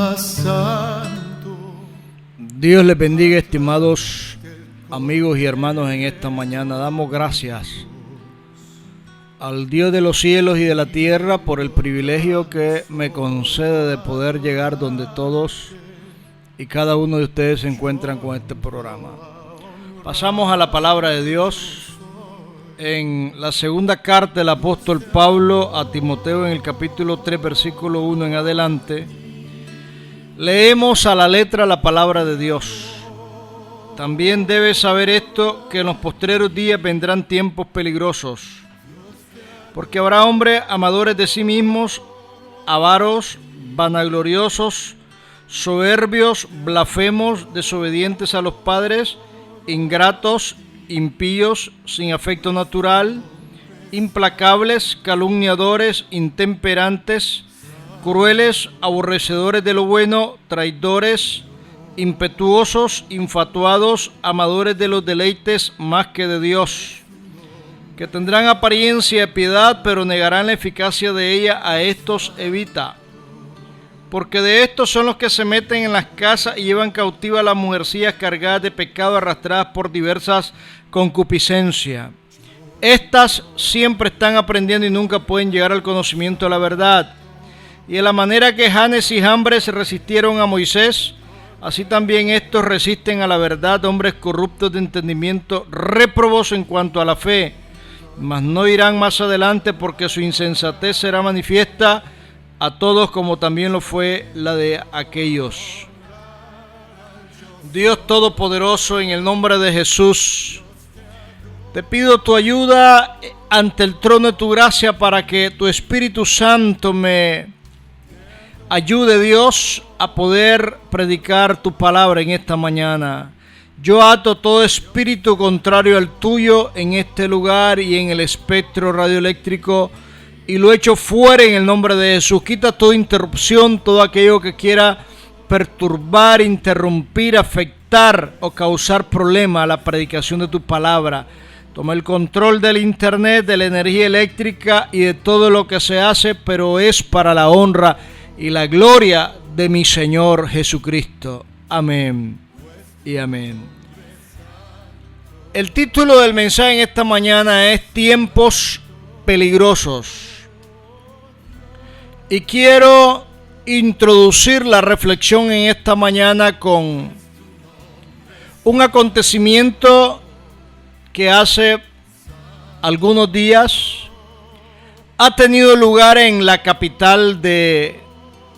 más santo. Dios les bendiga, estimados amigos y hermanos, en esta mañana. Damos gracias al Dios de los cielos y de la tierra por el privilegio que me concede de poder llegar donde todos y cada uno de ustedes se encuentran con este programa. Pasamos a la palabra de Dios en la segunda carta del apóstol Pablo a Timoteo, en el capítulo 3, versículo 1 en adelante. Leemos a la letra la palabra de Dios. También debes saber esto, que en los postreros días vendrán tiempos peligrosos, porque habrá hombres amadores de sí mismos, avaros, vanagloriosos, soberbios, blasfemos, desobedientes a los padres, ingratos, impíos, sin afecto natural, implacables, calumniadores, intemperantes, crueles, aborrecedores de lo bueno, traidores, impetuosos, infatuados, amadores de los deleites más que de Dios, que tendrán apariencia de piedad, pero negarán la eficacia de ella. A estos evita, porque de estos son los que se meten en las casas y llevan cautiva a las mujercillas cargadas de pecado, arrastradas por diversas concupiscencias. Estas siempre están aprendiendo y nunca pueden llegar al conocimiento de la verdad. Y de la manera que Janes y Jambres resistieron a Moisés, así también estos resisten a la verdad, hombres corruptos de entendimiento, réprobos en cuanto a la fe, mas no irán más adelante, porque su insensatez será manifiesta a todos, como también lo fue la de aquellos. Dios Todopoderoso, en el nombre de Jesús, te pido tu ayuda ante el trono de tu gracia para que tu Espíritu Santo me ayude, Dios, a poder predicar tu palabra en esta mañana. Yo ato todo espíritu contrario al tuyo en este lugar y en el espectro radioeléctrico y lo echo fuera en el nombre de Jesús. Quita toda interrupción, todo aquello que quiera perturbar, interrumpir, afectar o causar problema a la predicación de tu palabra. Toma el control del internet, de la energía eléctrica y de todo lo que se hace, pero es para la honra y la gloria de mi Señor Jesucristo. Amén y amén. El título del mensaje en esta mañana es Tiempos peligrosos. Y quiero introducir la reflexión en esta mañana con un acontecimiento que hace algunos días ha tenido lugar en la capital de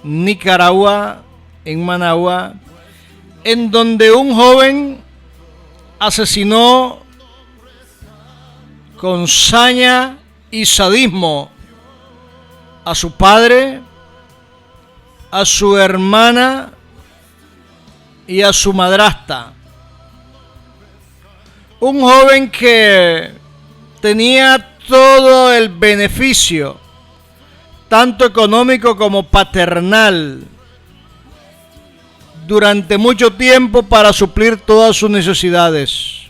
Nicaragua, en Managua, en donde un joven asesinó con saña y sadismo a su padre, a su hermana y a su madrastra. Un joven que tenía todo el beneficio, tanto económico como paternal, durante mucho tiempo para suplir todas sus necesidades.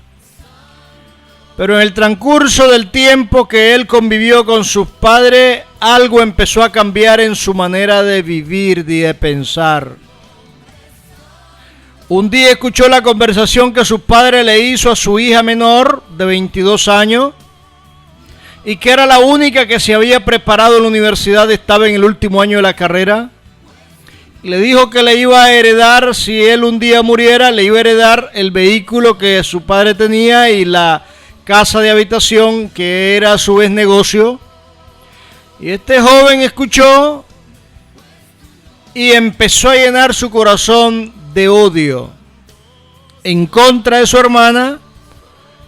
Pero en el transcurso del tiempo que él convivió con sus padres, algo empezó a cambiar en su manera de vivir y de pensar. Un día escuchó la conversación que su padre le hizo a su hija menor de 22 años y que era la única que se había preparado en la universidad, estaba en el último año de la carrera. Le dijo que le iba a heredar, si él un día muriera, le iba a heredar el vehículo que su padre tenía y la casa de habitación, que era a su vez negocio. Y este joven escuchó y empezó a llenar su corazón de odio en contra de su hermana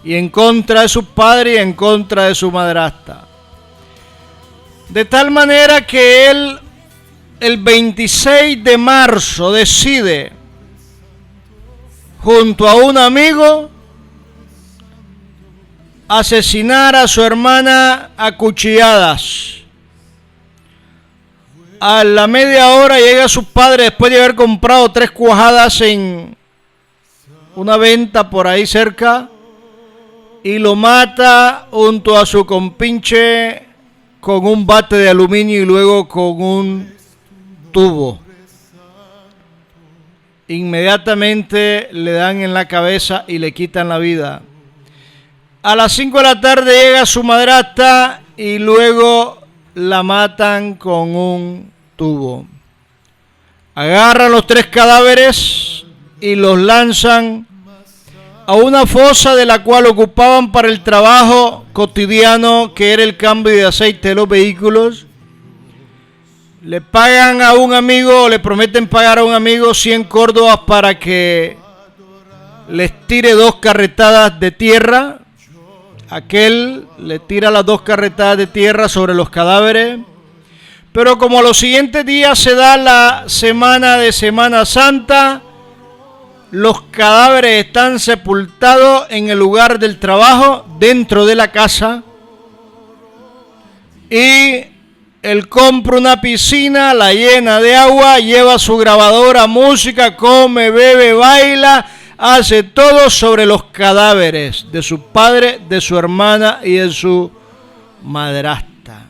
y en contra de su padre y en contra de su madrastra. De tal manera que él, el 26 de marzo, decide, junto a un amigo, asesinar a su hermana a cuchilladas. A la media hora llega su padre después de haber comprado 3 cuajadas en una venta por ahí cerca y lo mata junto a su compinche con un bate de aluminio y luego con un tubo. inmediatamente le dan en la cabeza y le quitan la vida. A las 5 de la tarde llega su madrastra y luego la matan con un tubo. Agarran los 3 cadáveres y los lanzan a una fosa de la cual ocupaban para el trabajo cotidiano, que era el cambio de aceite de los vehículos. Le pagan a un amigo, le prometen pagar a un amigo 100 córdobas para que les tire 2 carretadas de tierra. Aquel le tira las 2 carretadas de tierra sobre los cadáveres. Pero como a los siguientes días se da la semana de Semana Santa, los cadáveres están sepultados en el lugar del trabajo, dentro de la casa. Y él compra una piscina, la llena de agua, lleva su grabadora, música, come, bebe, baila, hace todo sobre los cadáveres de su padre, de su hermana y de su madrastra.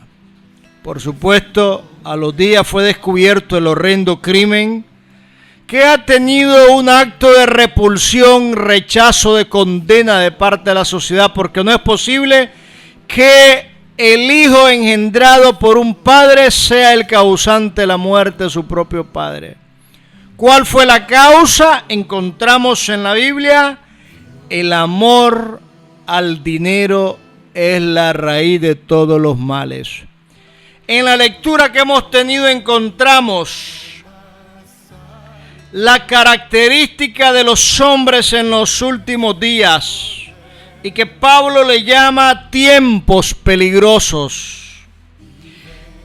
Por supuesto, a los días fue descubierto el horrendo crimen, que ha tenido un acto de repulsión, rechazo, de condena de parte de la sociedad, porque no es posible que el hijo engendrado por un padre sea el causante de la muerte de su propio padre. ¿Cuál fue la causa? Encontramos en la Biblia: el amor al dinero es la raíz de todos los males. En la lectura que hemos tenido encontramos la característica de los hombres en los últimos días, y que Pablo le llama tiempos peligrosos.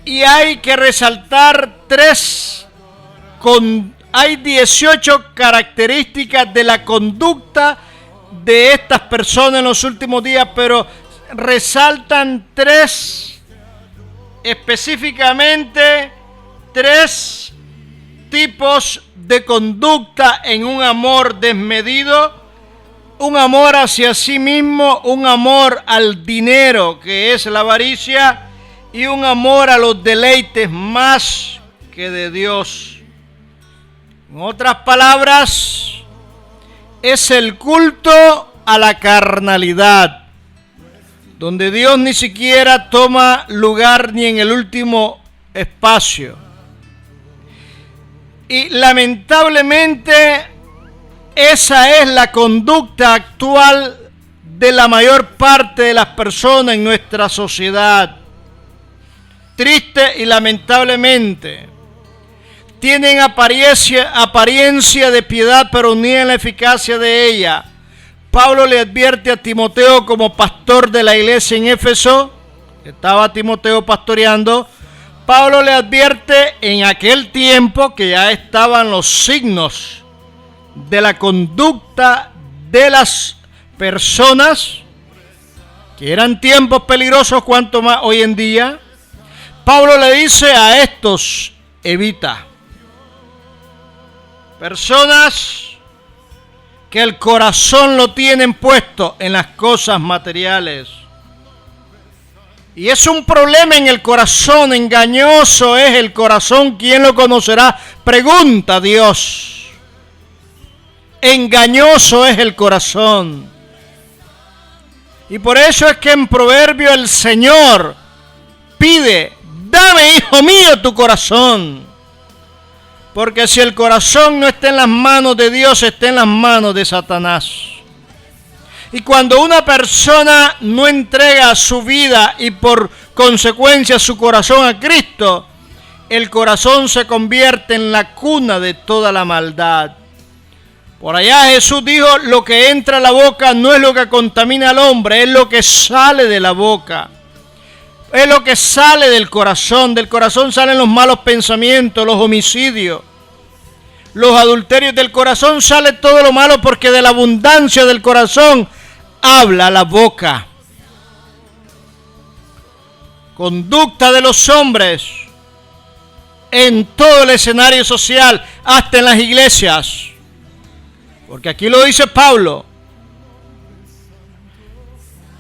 Y hay que resaltar hay 18 características de la conducta de estas personas en los últimos días, pero resaltan 3 específicamente, 3 tipos de conducta en un amor desmedido, un amor hacia sí mismo, un amor al dinero, que es la avaricia, y un amor a los deleites más que de Dios. En otras palabras, es el culto a la carnalidad, donde Dios ni siquiera toma lugar ni en el último espacio. Y lamentablemente esa es la conducta actual de la mayor parte de las personas en nuestra sociedad. Triste y lamentablemente. Tienen apariencia de piedad, pero niegan la eficacia de ella. Pablo le advierte a Timoteo, como pastor de la iglesia en Éfeso, estaba Timoteo pastoreando. Pablo le advierte en aquel tiempo que ya estaban los signos de la conducta de las personas, que eran tiempos peligrosos, cuanto más hoy en día. Pablo le dice a estos: evita. Personas que el corazón lo tienen puesto en las cosas materiales. Y es un problema en el corazón, engañoso es el corazón, ¿quién lo conocerá? Pregunta Dios. Engañoso es el corazón. Y por eso es que en Proverbio el Señor pide: dame, hijo mío, tu corazón. Porque si el corazón no está en las manos de Dios, está en las manos de Satanás. Y cuando una persona no entrega su vida y por consecuencia su corazón a Cristo, el corazón se convierte en la cuna de toda la maldad. Por allá Jesús dijo: lo que entra a la boca no es lo que contamina al hombre, es lo que sale de la boca. Es lo que sale del corazón. Del corazón salen los malos pensamientos, los homicidios, los adulterios. Del corazón sale todo lo malo, porque de la abundancia del corazón habla la boca. Conducta de los hombres en todo el escenario social, hasta en las iglesias. Porque aquí lo dice Pablo: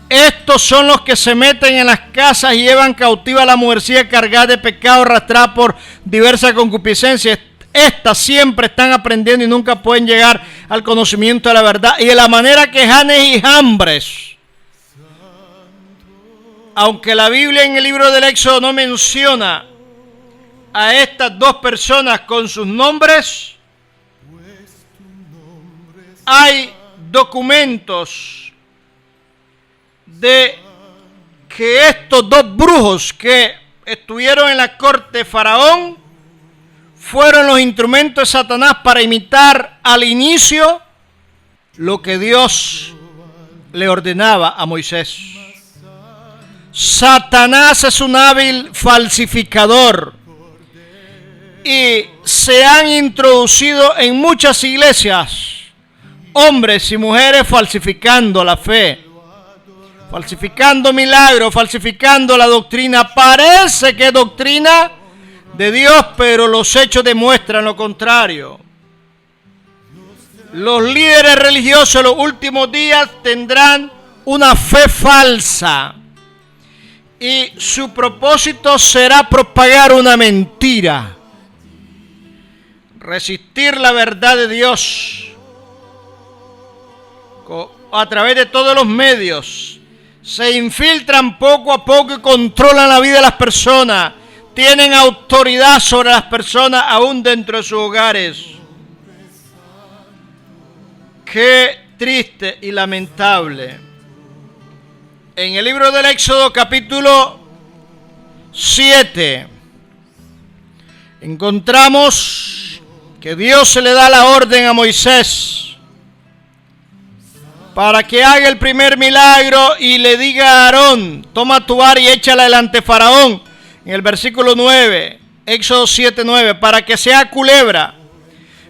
estos son los que se meten en las casas y llevan cautiva a la mujercilla cargada de pecado, arrastrada por diversas concupiscencias. Estas siempre están aprendiendo y nunca pueden llegar al conocimiento de la verdad. Y de la manera que Janes y Jambres, aunque la Biblia en el libro del Éxodo no menciona a estas dos personas con sus nombres, hay documentos de que estos dos brujos que estuvieron en la corte de Faraón fueron los instrumentos de Satanás para imitar al inicio lo que Dios le ordenaba a Moisés. Satanás es un hábil falsificador y se han introducido en muchas iglesias hombres y mujeres falsificando la fe, falsificando milagros, falsificando la doctrina. Parece que es doctrina de Dios, pero los hechos demuestran lo contrario. Los líderes religiosos en los últimos días tendrán una fe falsa y su propósito será propagar una mentira, resistir la verdad de Dios a través de todos los medios. Se infiltran poco a poco y controlan la vida de las personas. Tienen autoridad sobre las personas aún dentro de sus hogares. Qué triste y lamentable. En el libro del Éxodo capítulo 7 encontramos que Dios se le da la orden a Moisés para que haga el primer milagro y le diga a Aarón: toma tu vara y échala delante de Faraón. En el versículo 9, Éxodo 7:9, para que sea culebra.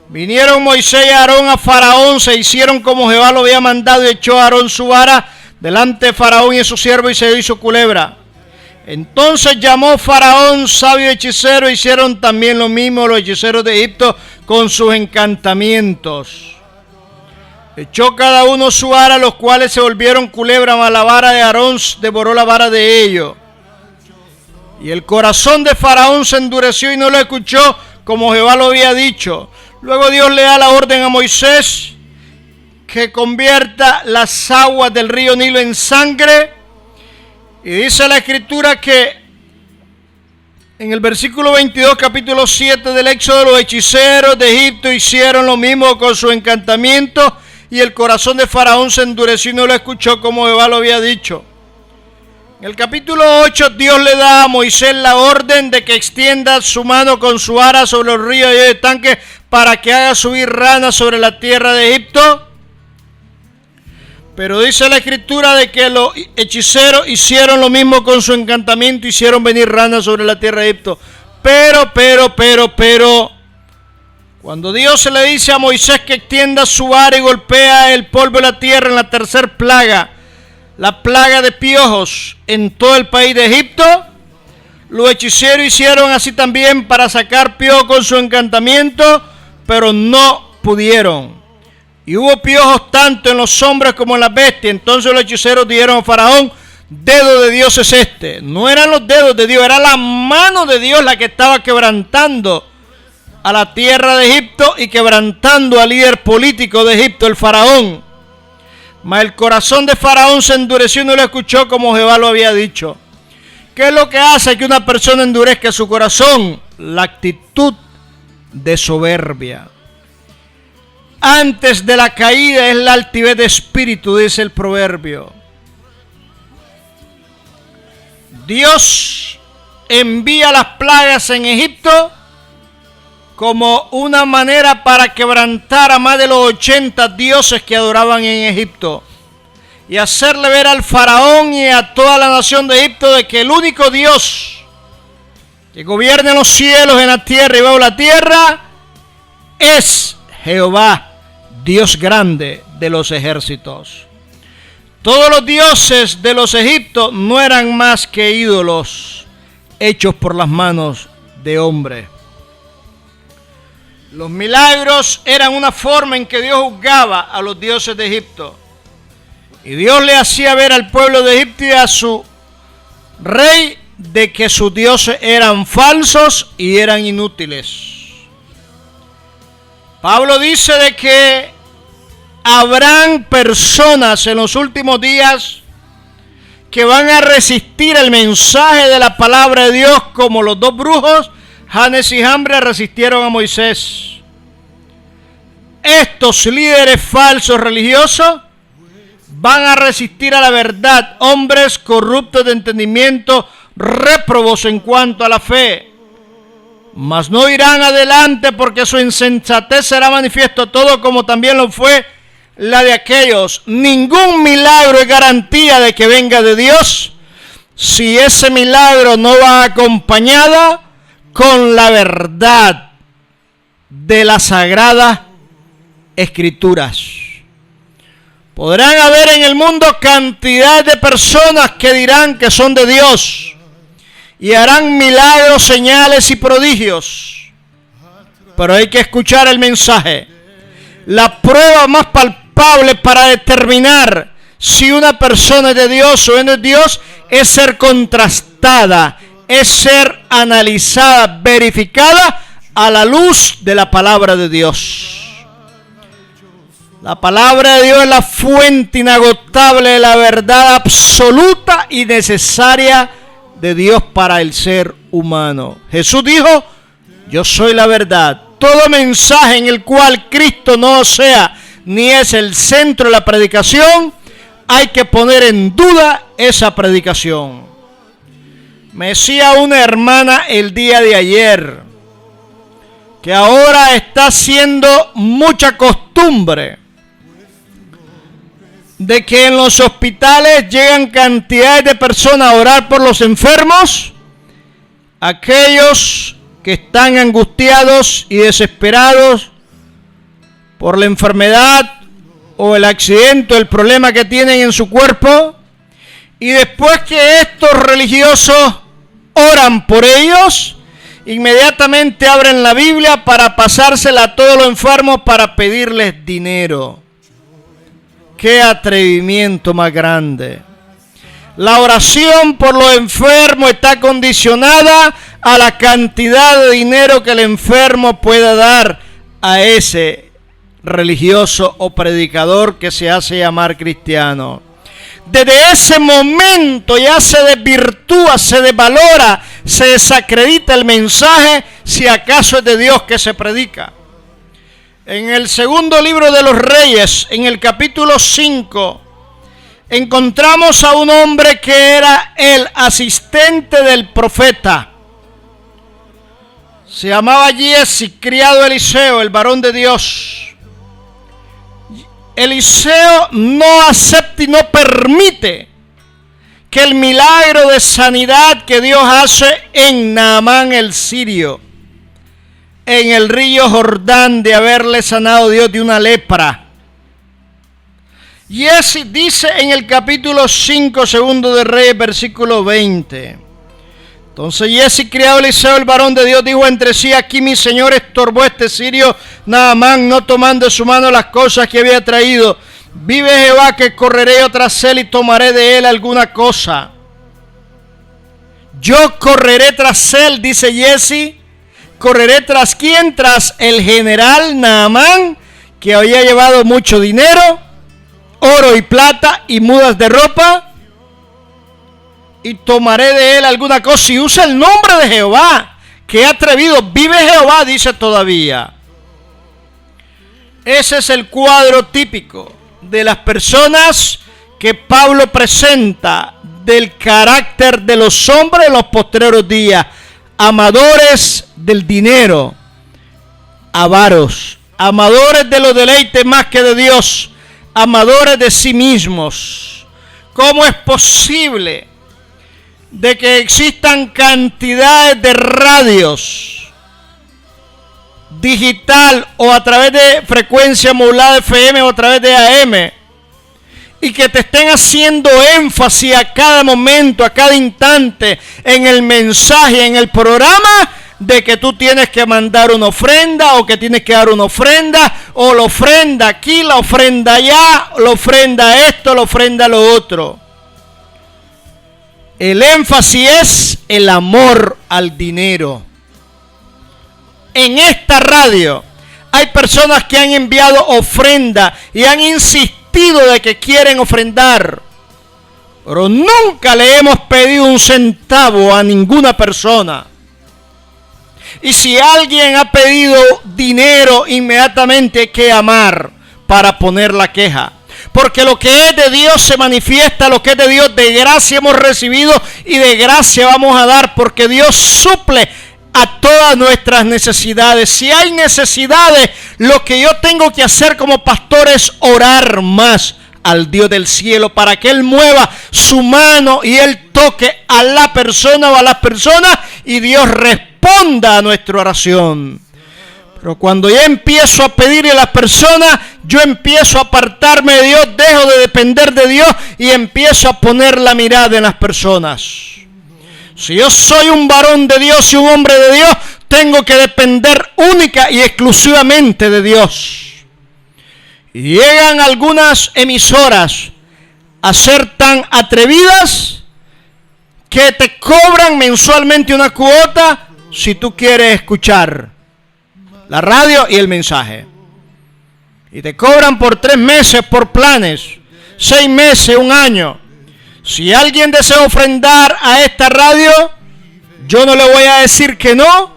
Vinieron Moisés y Aarón a Faraón, se hicieron como Jehová lo había mandado y echó a Aarón su vara delante de Faraón y su siervo y se hizo culebra. Entonces llamó Faraón sabio hechicero, hicieron también lo mismo los hechiceros de Egipto con sus encantamientos. Echó cada uno su vara, los cuales se volvieron culebra, mas la vara de Aarón devoró la vara de ellos. Y el corazón de Faraón se endureció y no lo escuchó como Jehová lo había dicho. Luego Dios le da la orden a Moisés que convierta las aguas del río Nilo en sangre. Y dice la Escritura que en el versículo 22, capítulo 7 del Éxodo, los hechiceros de Egipto hicieron lo mismo con su encantamiento y el corazón de Faraón se endureció y no lo escuchó como Jehová lo había dicho. En el capítulo 8, Dios le da a Moisés la orden de que extienda su mano con su vara sobre los ríos y estanques para que haga subir ranas sobre la tierra de Egipto. Pero dice la Escritura de que los hechiceros hicieron lo mismo con su encantamiento, hicieron venir ranas sobre la tierra de Egipto. Pero, cuando Dios se le dice a Moisés que extienda su vara y golpea el polvo de la tierra en la tercera plaga, la plaga de piojos en todo el país de Egipto, los hechiceros hicieron así también para sacar piojos con su encantamiento, pero no pudieron. Y hubo piojos tanto en los hombres como en las bestias. Entonces los hechiceros dijeron a Faraón: dedo de Dios es este. No eran los dedos de Dios, era la mano de Dios la que estaba quebrantando a la tierra de Egipto y quebrantando al líder político de Egipto, el Faraón. Mas el corazón de Faraón se endureció y no lo escuchó como Jehová lo había dicho. ¿Qué es lo que hace que una persona endurezca su corazón? La actitud de soberbia. Antes de la caída es la altivez de espíritu, dice el proverbio. Dios envía las plagas en Egipto como una manera para quebrantar a más de los 80 dioses que adoraban en Egipto y hacerle ver al faraón y a toda la nación de Egipto de que el único Dios que gobierna en los cielos, en la tierra y bajo la tierra es Jehová, Dios grande de los ejércitos. Todos los dioses de los egipcios no eran más que ídolos hechos por las manos de hombre. Los milagros eran una forma en que Dios juzgaba a los dioses de Egipto. Y Dios le hacía ver al pueblo de Egipto y a su rey de que sus dioses eran falsos y eran inútiles. Pablo dice de que habrán personas en los últimos días que van a resistir el mensaje de la palabra de Dios, como los dos brujos, Janes y Jambres, resistieron a Moisés. Estos líderes falsos religiosos van a resistir a la verdad, hombres corruptos de entendimiento, réprobos en cuanto a la fe. Mas no irán adelante, porque su insensatez será manifiesto todo, como también lo fue la de aquellos. Ningún milagro es garantía de que venga de Dios si ese milagro no va acompañada con la verdad de las sagradas escrituras. Podrán haber en el mundo cantidad de personas que dirán que son de Dios y harán milagros, señales y prodigios, pero hay que escuchar el mensaje. La prueba más palpable para determinar si una persona es de Dios o no es de Dios es ser contrastada, es ser analizada, verificada a la luz de la palabra de Dios. La palabra de Dios es la fuente inagotable de la verdad absoluta y necesaria de Dios para el ser humano. Jesús dijo: yo soy la verdad. Todo mensaje en el cual Cristo no sea ni es el centro de la predicación, hay que poner en duda esa predicación. Me decía una hermana el día de ayer que ahora está siendo mucha costumbre de que en los hospitales llegan cantidades de personas a orar por los enfermos, aquellos que están angustiados y desesperados por la enfermedad o el accidente o el problema que tienen en su cuerpo, y después que estos religiosos oran por ellos, inmediatamente abren la Biblia para pasársela a todos los enfermos para pedirles dinero. ¡Qué atrevimiento más grande! La oración por los enfermos está condicionada a la cantidad de dinero que el enfermo pueda dar a ese religioso o predicador que se hace llamar cristiano. Desde ese momento ya se desvirtúa, se desvalora, se desacredita el mensaje, si acaso es de Dios que se predica. En el segundo libro de los Reyes, en el capítulo 5, encontramos a un hombre que era el asistente del profeta. Se llamaba Giesi, criado Eliseo, el varón de Dios. Eliseo no acepta y no permite que el milagro de sanidad que Dios hace en Naamán el sirio, en el río Jordán, de haberle sanado Dios de una lepra. Giesi dice en el capítulo 5, segundo de Reyes, versículo 20. Entonces Giesi, criado Eliseo, el varón de Dios, dijo entre sí: aquí mi señor estorbó este sirio Naamán, no tomando de su mano las cosas que había traído. Vive Jehová que correré yo tras él y tomaré de él alguna cosa. Yo correré tras él, dice Giesi. ¿Correré tras quién? Tras el general Naamán, que había llevado mucho dinero, oro y plata y mudas de ropa, y tomaré de él alguna cosa. Y usa el nombre de Jehová. ¡Qué atrevido! Vive Jehová, dice todavía. Ese es el cuadro típico de las personas que Pablo presenta del carácter de los hombres en los postreros días. Amadores del dinero, avaros, amadores de los deleites más que de Dios, amadores de sí mismos. ¿Cómo es posible de que existan cantidades de radios digital o a través de frecuencia modulada FM o a través de AM, y que te estén haciendo énfasis a cada momento, a cada instante, en el mensaje, en el programa, de que tú tienes que mandar una ofrenda, o que tienes que dar una ofrenda, o la ofrenda aquí, la ofrenda allá, la ofrenda esto, la ofrenda lo otro? El énfasis es el amor al dinero. En esta radio Hay personas que han enviado ofrenda y han insistido de que quieren ofrendar, pero nunca le hemos pedido un centavo a ninguna persona. Y si alguien ha pedido dinero, inmediatamente hay que llamar para poner la queja. Porque lo que es de Dios se manifiesta, lo que es de Dios de gracia hemos recibido y de gracia vamos a dar, porque Dios suple a todas nuestras necesidades. Si hay necesidades, lo que yo tengo que hacer como pastor es orar más al Dios del cielo para que Él mueva su mano y Él toque a la persona o a las personas y Dios responda a nuestra oración. Pero cuando yo empiezo a pedirle a las personas, yo empiezo a apartarme de Dios, dejo de depender de Dios y empiezo a poner la mirada en las personas. Si yo soy un varón de Dios y un hombre de Dios, tengo que depender única y exclusivamente de Dios. Y llegan algunas emisoras a ser tan atrevidas que te cobran mensualmente una cuota si tú quieres escuchar la radio y el mensaje. Y te cobran por 3 meses, por planes, 6 meses, 1 año. Si alguien desea ofrendar a esta radio, yo no le voy a decir que no,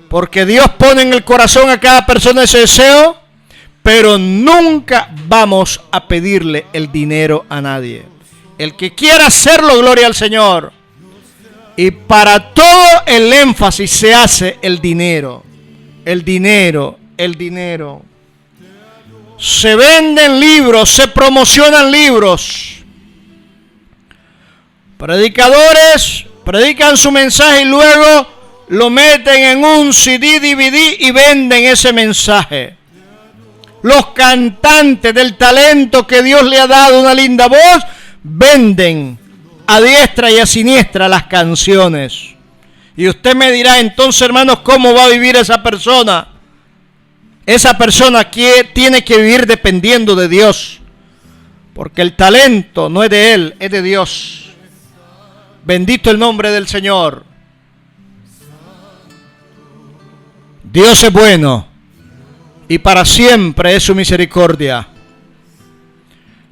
porque Dios pone en el corazón a cada persona ese deseo, pero nunca vamos a pedirle el dinero a nadie. El que quiera hacerlo, gloria al Señor. Y para todo el énfasis se hace el dinero. El dinero, el dinero. Se venden libros, se promocionan libros. Predicadores predican su mensaje y luego lo meten en un CD, DVD y venden ese mensaje. Los cantantes del talento que Dios le ha dado una linda voz, venden a diestra y a siniestra las canciones. Y usted me dirá, entonces, hermanos, ¿cómo va a vivir esa persona? Esa persona que tiene que vivir dependiendo de Dios. Porque el talento no es de él, es de Dios. Bendito el nombre del Señor. Dios es bueno y para siempre es su misericordia.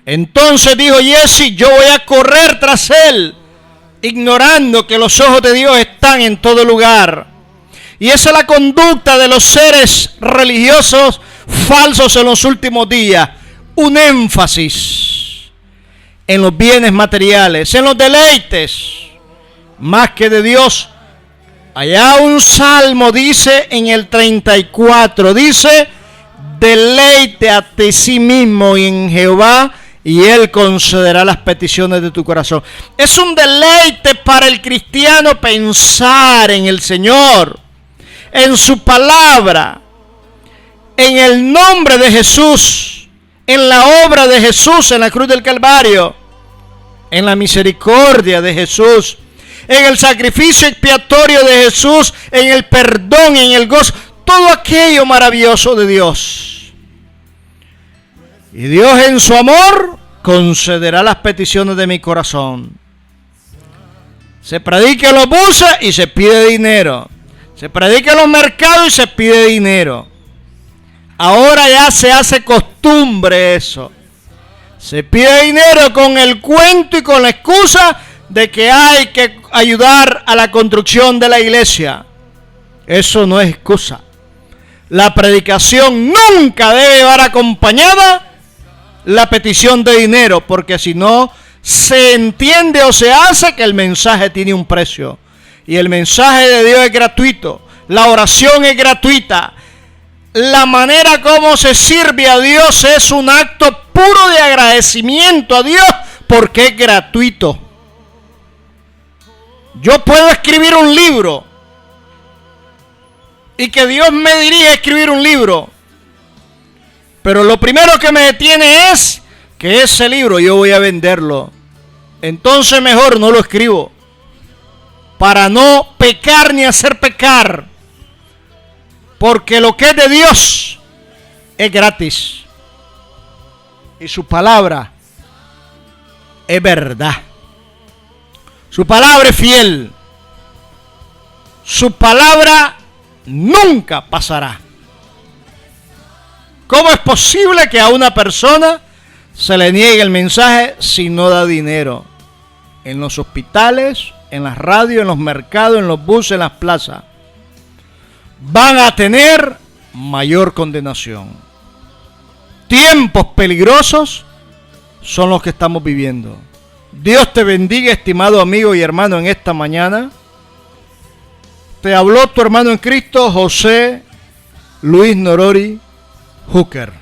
Entonces dijo Jesse, yo voy a correr tras él, ignorando que los ojos de Dios están en todo lugar. Y esa es la conducta de los seres religiosos falsos en los últimos días. Un énfasis en los bienes materiales, en los deleites, más que de Dios. Allá un salmo dice en el 34, dice, deleítate a sí mismo en Jehová y Él concederá las peticiones de tu corazón. Es un deleite para el cristiano pensar en el Señor, en su palabra, en el nombre de Jesús, en la obra de Jesús en la cruz del Calvario, en la misericordia de Jesús, en el sacrificio expiatorio de Jesús, en el perdón, en el gozo, todo aquello maravilloso de Dios. Y Dios en su amor concederá las peticiones de mi corazón. Se predica en los buses y se pide dinero. Se predica en los mercados y se pide dinero. Ahora ya se hace costumbre eso. Se pide dinero con el cuento y con la excusa de que hay que ayudar a la construcción de la iglesia. Eso no es excusa. La predicación nunca debe llevar acompañada la petición de dinero, porque si no se entiende o se hace que el mensaje tiene un precio. Y el mensaje de Dios es gratuito. La oración es gratuita. La manera como se sirve a Dios es un acto puro de agradecimiento a Dios porque es gratuito. Yo puedo escribir un libro y que Dios me dirija a escribir un libro, pero lo primero que me detiene es que ese libro yo voy a venderlo. Entonces mejor no lo escribo para no pecar ni hacer pecar, porque lo que es de Dios es gratis y su palabra es verdad. Su palabra es fiel. Su palabra nunca pasará. ¿Cómo es posible que a una persona se le niegue el mensaje si no da dinero? En los hospitales, en las radios, en los mercados, en los buses, en las plazas. Van a tener mayor condenación. Tiempos peligrosos son los que estamos viviendo. Dios te bendiga, estimado amigo y hermano, en esta mañana. Te habló tu hermano en Cristo, José Luis Norori Hooker.